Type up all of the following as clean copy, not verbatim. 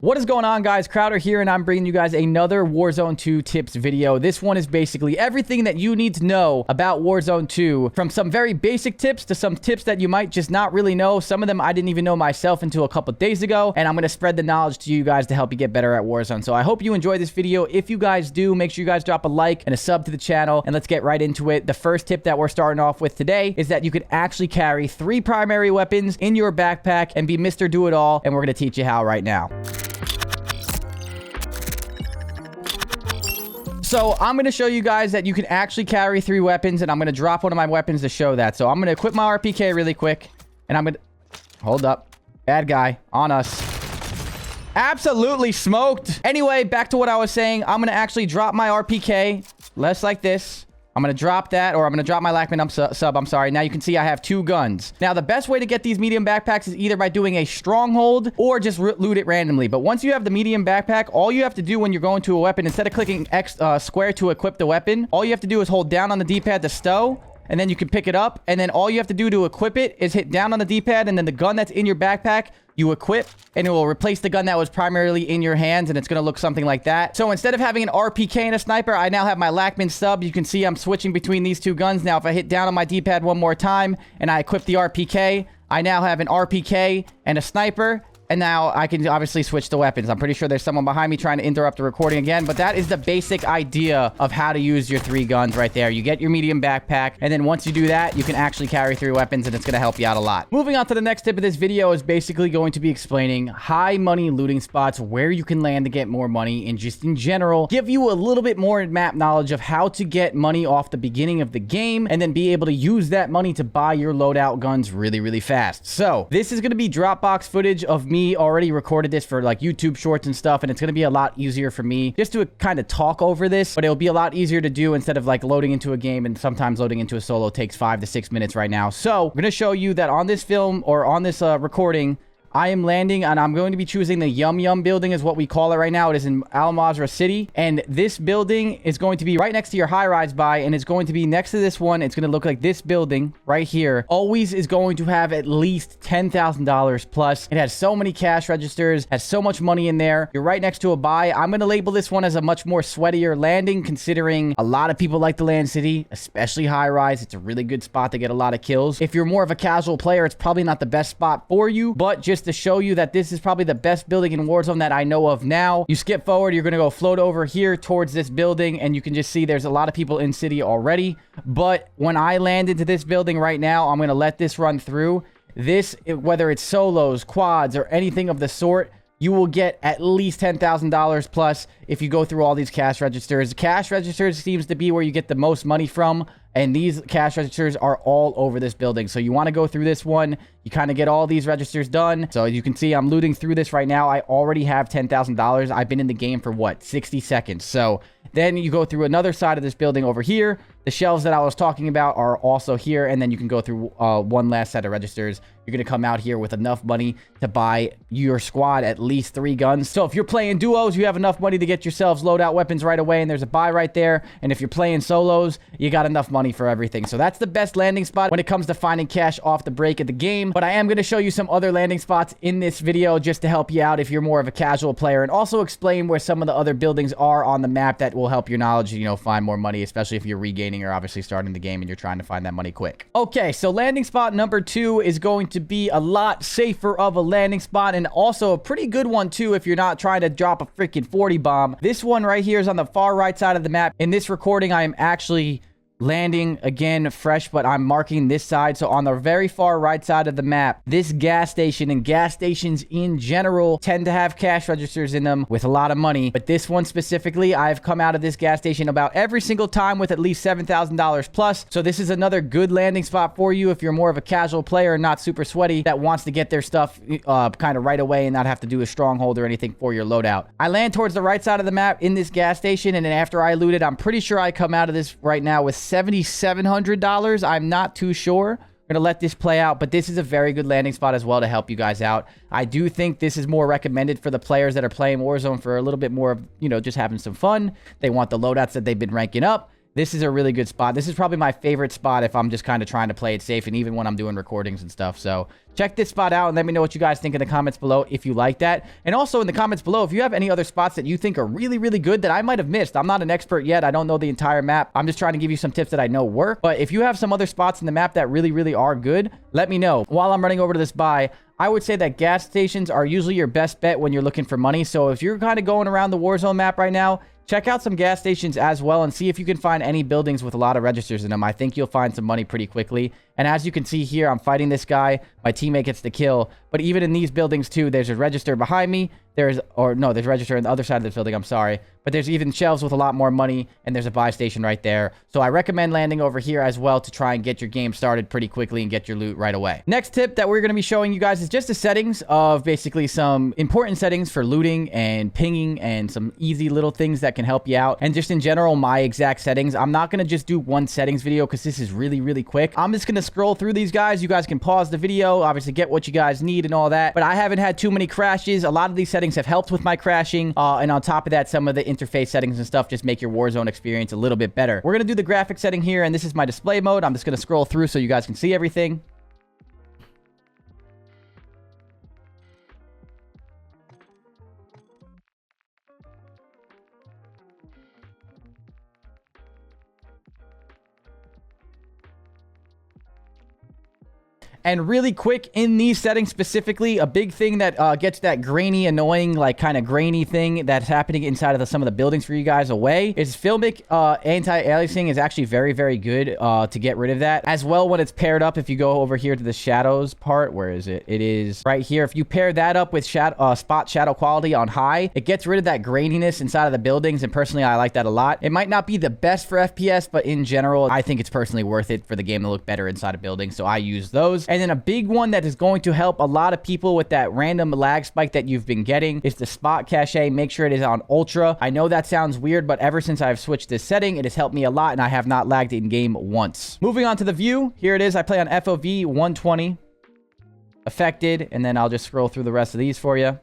What is going on, guys? Crowder here, and I'm bringing you guys another Warzone 2 tips video. This one is basically everything that you need to know about Warzone 2, from some very basic tips to some tips that you might just not really know. Some of them I didn't even know myself until a couple days ago, and I'm going to spread the knowledge to you guys to help you get better at Warzone. So I hope you enjoy this video. If you guys do, make sure you guys drop a like and a sub to the channel, and let's get right into it. The first tip that we're starting off with today is that you can actually carry 3 primary weapons in your backpack and be Mr. Do-It-All, and we're going to teach you how right now. So I'm going to show you guys that you can actually carry 3 weapons, and I'm going to drop one of my weapons to show that. So I'm going to equip my RPK really quick, and I'm going to... Hold up. Bad guy. On us. Absolutely smoked. Anyway, back to what I was saying. I'm going to actually drop my RPK. Less like this. I'm going to drop that, or I'm going to drop my Lackman sub. I'm sorry. Now you can see I have 2 guns. Now, the best way to get these medium backpacks is either by doing a stronghold or just loot it randomly. But once you have the medium backpack, all you have to do when you're going to a weapon, instead of clicking X square to equip the weapon, all you have to do is hold down on the D-pad to stow, and then you can pick it up. And then all you have to do to equip it is hit down on the D-pad, and then the gun that's in your backpack, you equip, and it will replace the gun that was primarily in your hands, and it's going to look something like that. So instead of having an RPK and a sniper, I now have my Lackman sub. You can see I'm switching between these 2 guns. Now, if I hit down on my D-pad one more time, and I equip the RPK, I now have an RPK and a sniper. And now I can obviously switch the weapons. I'm pretty sure there's someone behind me trying to interrupt the recording again. But that is the basic idea of how to use your 3 guns right there. You get your medium backpack. And then once you do that, you can actually carry 3 weapons. And it's going to help you out a lot. Moving on to the next tip of this video is basically going to be explaining high money looting spots, where you can land to get more money. And just in general, give you a little bit more map knowledge of how to get money off the beginning of the game. And then be able to use that money to buy your loadout guns really, really fast. So this is going to be Dropbox footage of me already recorded this for like YouTube shorts and stuff, and it's going to be a lot easier for me just to kind of talk over this, but it'll be a lot easier to do instead of like loading into a game, and sometimes loading into a solo takes 5 to 6 minutes right now. So I'm going to show you that on this film, or on this recording, I am landing, and I'm going to be choosing the Yum Yum building is what we call it right now. It is in Al Mazrah City, and this building is going to be right next to your high-rise buy, and it's going to be next to this one. It's going to look like this building right here. Always is going to have at least $10,000 plus. It has so many cash registers, has so much money in there. You're right next to a buy. I'm going to label this one as a much more sweatier landing, considering a lot of people like to land city, especially high-rise. It's a really good spot to get a lot of kills. If you're more of a casual player, it's probably not the best spot for you, but just to show you that this is probably the best building in Warzone that I know of now. You skip forward, you're going to go float over here towards this building, and you can just see there's a lot of people in city already. But when I land into this building right now, I'm going to let this run through. This, whether it's solos, quads, or anything of the sort, you will get at least $10,000 plus if you go through all these cash registers. Cash registers seems to be where you get the most money from, and these cash registers are all over this building. So you want to go through this one. You kind of get all these registers done. So you can see I'm looting through this right now. I already have $10,000. I've been in the game for, what, 60 seconds. So then you go through another side of this building over here. The shelves that I was talking about are also here. And then you can go through one last set of registers. You're going to come out here with enough money to buy your squad at least 3 guns. So if you're playing duos, you have enough money to get yourselves loadout weapons right away. And there's a buy right there. And if you're playing solos, you got enough money for everything. So that's the best landing spot when it comes to finding cash off the break of the game. But I am going to show you some other landing spots in this video just to help you out if you're more of a casual player, and also explain where some of the other buildings are on the map that will help your knowledge, you know, find more money, especially if you're regaining or obviously starting the game and you're trying to find that money quick. Okay, so landing spot number 2 is going to be a lot safer of a landing spot, and also a pretty good one too if you're not trying to drop a freaking 40 bomb. This one right here is on the far right side of the map. In this recording, I am actually landing again fresh, but I'm marking this side. So on the very far right side of the map, this gas station, and gas stations in general tend to have cash registers in them with a lot of money. But this one specifically, I've come out of this gas station about every single time with at least $7,000 plus. So this is another good landing spot for you if you're more of a casual player and not super sweaty that wants to get their stuff kind of right away and not have to do a stronghold or anything for your loadout. I land towards the right side of the map in this gas station, and then after I loot it, I'm pretty sure I come out of this right now with $7,700. I'm not too sure. I'm going to let this play out, but this is a very good landing spot as well to help you guys out. I do think this is more recommended for the players that are playing Warzone for a little bit more of, you know, just having some fun. They want the loadouts that they've been ranking up. This is a really good spot. This is probably my favorite spot if I'm just kind of trying to play it safe, and even when I'm doing recordings and stuff. So check this spot out and let me know what you guys think in the comments below if you like that. And also in the comments below, if you have any other spots that you think are really, really good that I might have missed. I'm not an expert yet. I don't know the entire map. I'm just trying to give you some tips that I know work. But if you have some other spots in the map that really, really are good, let me know. While I'm running over to this buy, I would say that gas stations are usually your best bet when you're looking for money. So if you're kind of going around the Warzone map right now, check out some gas stations as well and see if you can find any buildings with a lot of registers in them. I think you'll find some money pretty quickly. And as you can see here, I'm fighting this guy. My teammate gets the kill. But even in these buildings too, there's a register behind me. There's a register on the other side of the building. I'm sorry. But there's even shelves with a lot more money, and there's a buy station right there. So I recommend landing over here as well to try and get your game started pretty quickly and get your loot right away. Next tip that we're going to be showing you guys is just the settings of basically some important settings for looting and pinging and some easy little things that can help you out. And just in general, my exact settings. I'm not going to just do one settings video because this is really, really quick. I'm just going to scroll through these guys. You guys can pause the video, obviously get what you guys need and all that. But I haven't had too many crashes. A lot of these settings have helped with my crashing. And on top of that, some of the interface settings and stuff just make your Warzone experience a little bit better. We're going to do the graphic setting here, and this is my display mode. I'm just going to scroll through so you guys can see everything. And really quick, in these settings specifically, a big thing that gets that grainy, annoying, like kind of grainy thing that's happening inside of some of the buildings for you guys away is Filmic anti-aliasing is actually very, very good to get rid of that. As well, when it's paired up, if you go over here to the shadows part, where is it? It is right here. If you pair that up with spot shadow quality on high, it gets rid of that graininess inside of the buildings. And personally, I like that a lot. It might not be the best for FPS, but in general, I think it's personally worth it for the game to look better inside of buildings. So I use those. And then a big one that is going to help a lot of people with that random lag spike that you've been getting is the spot cache. Make sure it is on ultra. I know that sounds weird, but ever since I've switched this setting, it has helped me a lot, and I have not lagged in game once. Moving on to the view, here it is. I play on FOV 120 affected, and then I'll just scroll through the rest of these for you.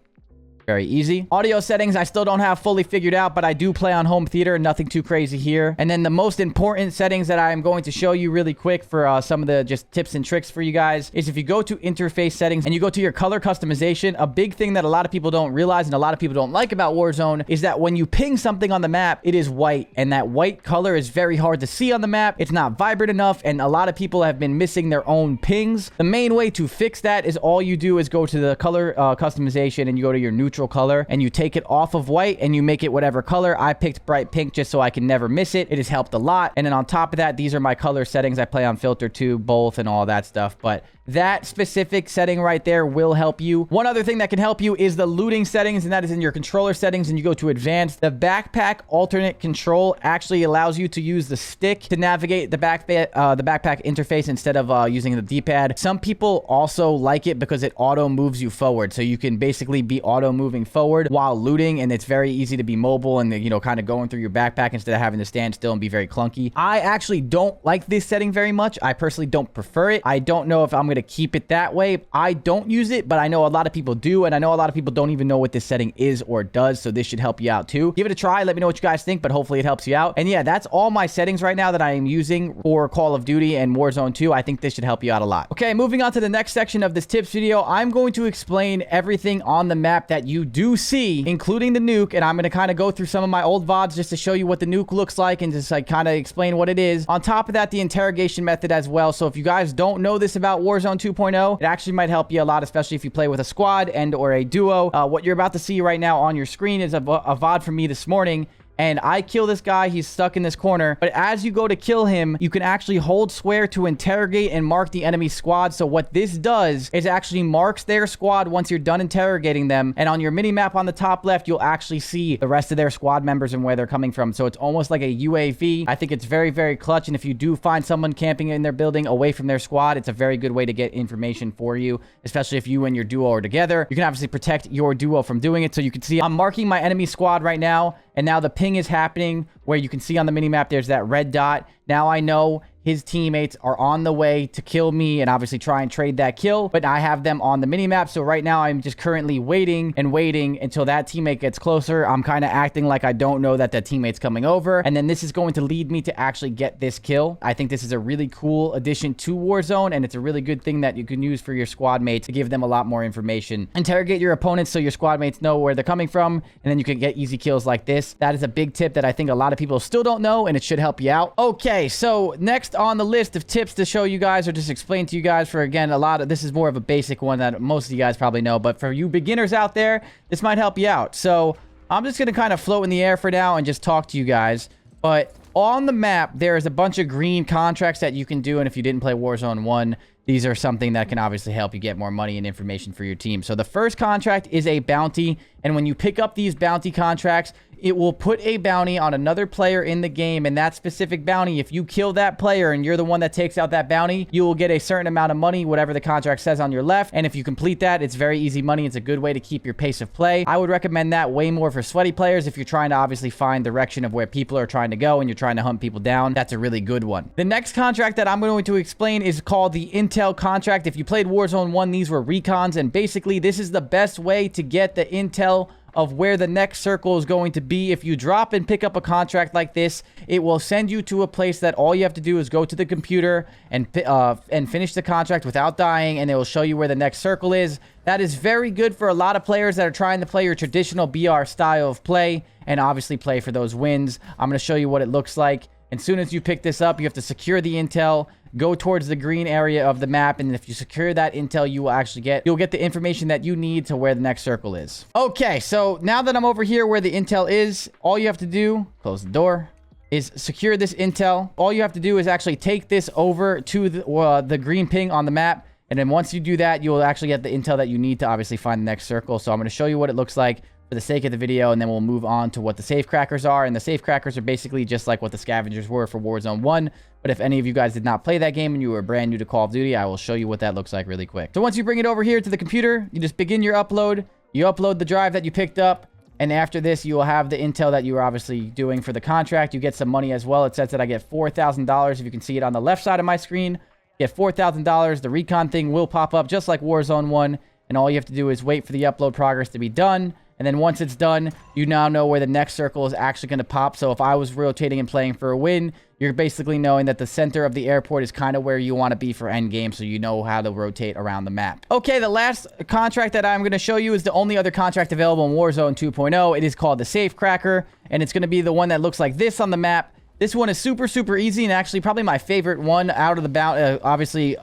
Very easy. Audio settings, I still don't have fully figured out, but I do play on home theater. Nothing too crazy here. And then the most important settings that I am going to show you really quick for some of the just tips and tricks for you guys is if you go to interface settings and you go to your color customization, a big thing that a lot of people don't realize and a lot of people don't like about Warzone is that when you ping something on the map, it is white. And that white color is very hard to see on the map. It's not vibrant enough, and a lot of people have been missing their own pings. The main way to fix that is all you do is go to the color customization and you go to your neutral color and you take it off of white and you make it whatever color. I picked bright pink just so I can never miss it. It has helped a lot. And then on top of that, these are my color settings. I play on filter 2, both, and all that stuff. But that specific setting right there will help you. One other thing that can help you is the looting settings, and that is in your controller settings, and you go to advanced. The backpack alternate control actually allows you to use the stick to navigate the backpack interface instead of using the D-pad. Some people also like it because it auto moves you forward, so you can basically be auto moving forward while looting, and it's very easy to be mobile and, you know, kind of going through your backpack instead of having to stand still and be very clunky. I actually don't like this setting very much. I personally don't prefer it. I don't know if I'm going to keep it that way. I don't use it, but I know a lot of people do, and I know a lot of people don't even know what this setting is or does, so this should help you out too. Give it a try. Let me know what you guys think, but hopefully it helps you out. And yeah, that's all my settings right now that I am using for Call of Duty and Warzone 2. I think this should help you out a lot. Okay, moving on to the next section of this tips video, I'm going to explain everything on the map that you do see, including the nuke, and I'm going to kind of go through some of my old VODs just to show you what the nuke looks like and just like kind of explain what it is. On top of that, the interrogation method as well. So if you guys don't know this about Warzone 2.0, it actually might help you a lot, especially if you play with a squad and or a duo. What you're about to see right now on your screen is a VOD from me this morning. And I kill this guy. He's stuck in this corner. But as you go to kill him, you can actually hold square to interrogate and mark the enemy squad. So what this does is actually marks their squad once you're done interrogating them. And on your mini map on the top left, you'll actually see the rest of their squad members and where they're coming from. So it's almost like a UAV. I think it's very, very clutch. And if you do find someone camping in their building away from their squad, it's a very good way to get information for you, especially if you and your duo are together. You can obviously protect your duo from doing it. So you can see I'm marking my enemy squad right now. And now the ping is happening where you can see on the minimap there's that red dot. Now I know his teammates are on the way to kill me and obviously try and trade that kill, but I have them on the minimap. So right now I'm just currently waiting and waiting until that teammate gets closer. I'm kind of acting like I don't know that that teammate's coming over, and then this is going to lead me to actually get this kill. I think this is a really cool addition to Warzone, and it's a really good thing that you can use for your squad mates to give them a lot more information. Interrogate your opponents so your squad mates know where they're coming from, and then you can get easy kills like this. That is a big tip that I think a lot of people still don't know, and it should help you out. Okay, so next on the list of tips to show you guys or just explain to you guys, for again, a lot of this is more of a basic one that most of you guys probably know, but for you beginners out there, this might help you out. So I'm just going to kind of float in the air for now and just talk to you guys. But on the map, there is a bunch of green contracts that you can do, and if you didn't play Warzone 1, these are something that can obviously help you get more money and information for your team. So the first contract is a bounty, and when you pick up these bounty contracts, it will put a bounty on another player in the game, and that specific bounty, if you kill that player and you're the one that takes out that bounty, you will get a certain amount of money, whatever the contract says on your left. And if you complete that, it's very easy money. It's a good way to keep your pace of play. I would recommend that way more for sweaty players. If you're trying to obviously find direction of where people are trying to go and you're trying to hunt people down, that's a really good one. The next contract that I'm going to explain is called the Intel contract. If you played Warzone 1, these were recons, and basically this is the best way to get the intel of where the next circle is going to be. If you drop and pick up a contract like this, it will send you to a place that all you have to do is go to the computer and finish the contract without dying, and it will show you where the next circle is. That is very good for a lot of players that are trying to play your traditional BR style of play and obviously play for those wins. I'm going to show you what it looks like. As soon as you pick this up, you have to secure the intel, go towards the green area of the map, and if you secure that intel, you'll get the information that you need to where the next circle is. Okay, so now that I'm over here where the intel is, all you have to do, close the door, is secure this intel. All you have to do is actually take this over to the green ping on the map, and then once you do that, you will actually get the intel that you need to obviously find the next circle. So I'm going to show you what it looks like for the sake of the video, and then we'll move on to what the safe crackers are. And the safe crackers are basically just like what the scavengers were for Warzone 1. But if any of you guys did not play that game and you were brand new to Call of Duty, I will show you what that looks like really quick. So once you bring it over here to the computer, you just begin your upload. You upload the drive that you picked up, and after this, you will have the intel that you were obviously doing for the contract. You get some money as well. It says that I get $4,000. If you can see it on the left side of my screen, you get $4,000. The recon thing will pop up just like Warzone 1, and all you have to do is wait for the upload progress to be done. And then once it's done, you now know where the next circle is actually going to pop. So if I was rotating and playing for a win, you're basically knowing that the center of the airport is kind of where you want to be for endgame, so you know how to rotate around the map. Okay, the last contract that I'm going to show you is the only other contract available in Warzone 2.0. It is called the Safe Cracker, and it's going to be the one that looks like this on the map. This one is super, super easy, and actually probably my favorite one out of the bounty, obviously,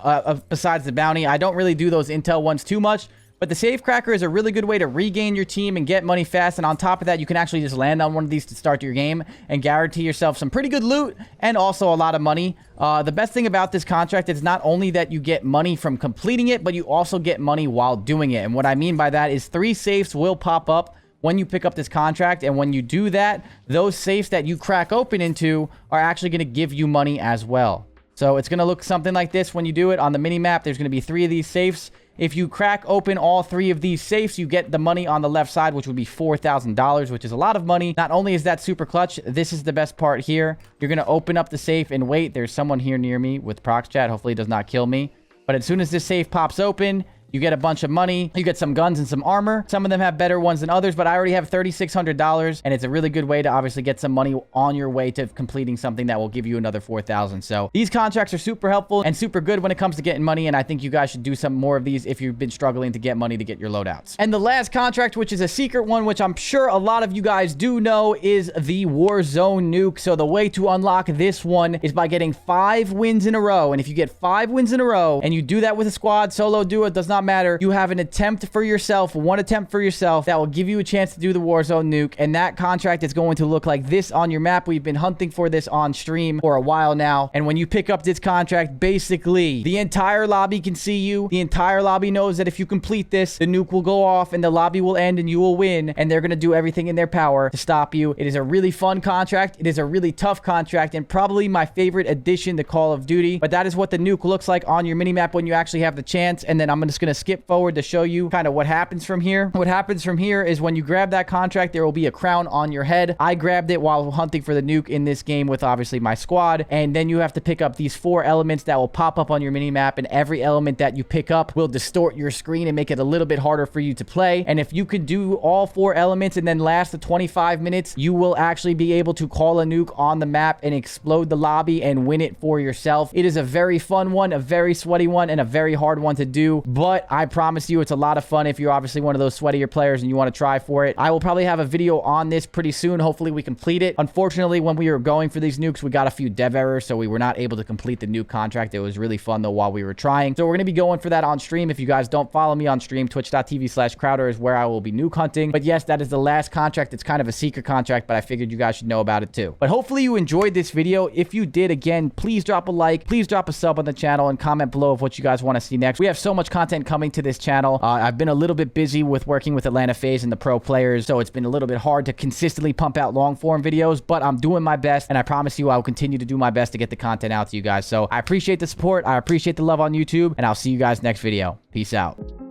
besides the bounty. I don't really do those intel ones too much. But the safe cracker is a really good way to regain your team and get money fast. And on top of that, you can actually just land on one of these to start your game and guarantee yourself some pretty good loot and also a lot of money. The best thing about this contract is not only that you get money from completing it, but you also get money while doing it. And what I mean by that is 3 safes will pop up when you pick up this contract. And when you do that, those safes that you crack open into are actually going to give you money as well. So it's going to look something like this when you do it. On the mini map, there's going to be 3 of these safes. If you crack open all 3 of these safes, you get the money on the left side, which would be $4,000, which is a lot of money. Not only is that super clutch, this is the best part here. You're going to open up the safe and wait. There's someone here near me with prox chat. Hopefully it does not kill me. But as soon as this safe pops open, you get a bunch of money. You get some guns and some armor. Some of them have better ones than others, but I already have $3,600, and it's a really good way to obviously get some money on your way to completing something that will give you another $4,000. So these contracts are super helpful and super good when it comes to getting money, and I think you guys should do some more of these if you've been struggling to get money to get your loadouts. And the last contract, which is a secret one, which I'm sure a lot of you guys do know, is the Warzone nuke. So the way to unlock this one is by getting 5 wins in a row. And if you get 5 wins in a row, and you do that with a squad, solo, duo, it does not matter. You have an attempt for yourself, 1 attempt for yourself, that will give you a chance to do the Warzone nuke. And that contract is going to look like this on your map. We've been hunting for this on stream for a while now. And when you pick up this contract, basically the entire lobby can see you. The entire lobby knows that if you complete this, the nuke will go off and the lobby will end and you will win. And they're going to do everything in their power to stop you. It is a really fun contract. It is a really tough contract and probably my favorite addition to Call of Duty. But that is what the nuke looks like on your minimap when you actually have the chance. And then I'm just going to to skip forward to show you kind of what happens from here. What happens from here is when you grab that contract, there will be a crown on your head. I grabbed it while hunting for the nuke in this game with obviously my squad. And then you have to pick up these 4 elements that will pop up on your mini map, and every element that you pick up will distort your screen and make it a little bit harder for you to play. And if you could do all 4 elements and then last the 25 minutes, you will actually be able to call a nuke on the map and explode the lobby and win it for yourself. It is a very fun one, a very sweaty one, and a very hard one to do, but I promise you it's a lot of fun if you're obviously one of those sweatier players and you want to try for it. I will probably have a video on this pretty soon. Hopefully we complete it. Unfortunately, when we were going for these nukes, we got a few dev errors, so we were not able to complete the nuke contract. It was really fun though while we were trying. So we're going to be going for that on stream. If you guys don't follow me on stream, twitch.tv/Crowder is where I will be nuke hunting. But yes, that is the last contract. It's kind of a secret contract, but I figured you guys should know about it too. But hopefully you enjoyed this video. If you did, again, please drop a like, please drop a sub on the channel, and comment below of what you guys want to see next. We have so much content coming to this channel. I've been a little bit busy with working with Atlanta FaZe and the pro players, so it's been a little bit hard to consistently pump out long form videos, but I'm doing my best, and I promise you I will continue to do my best to get the content out to you guys. So I appreciate the support, I appreciate the love on YouTube, and I'll see you guys next video. Peace out.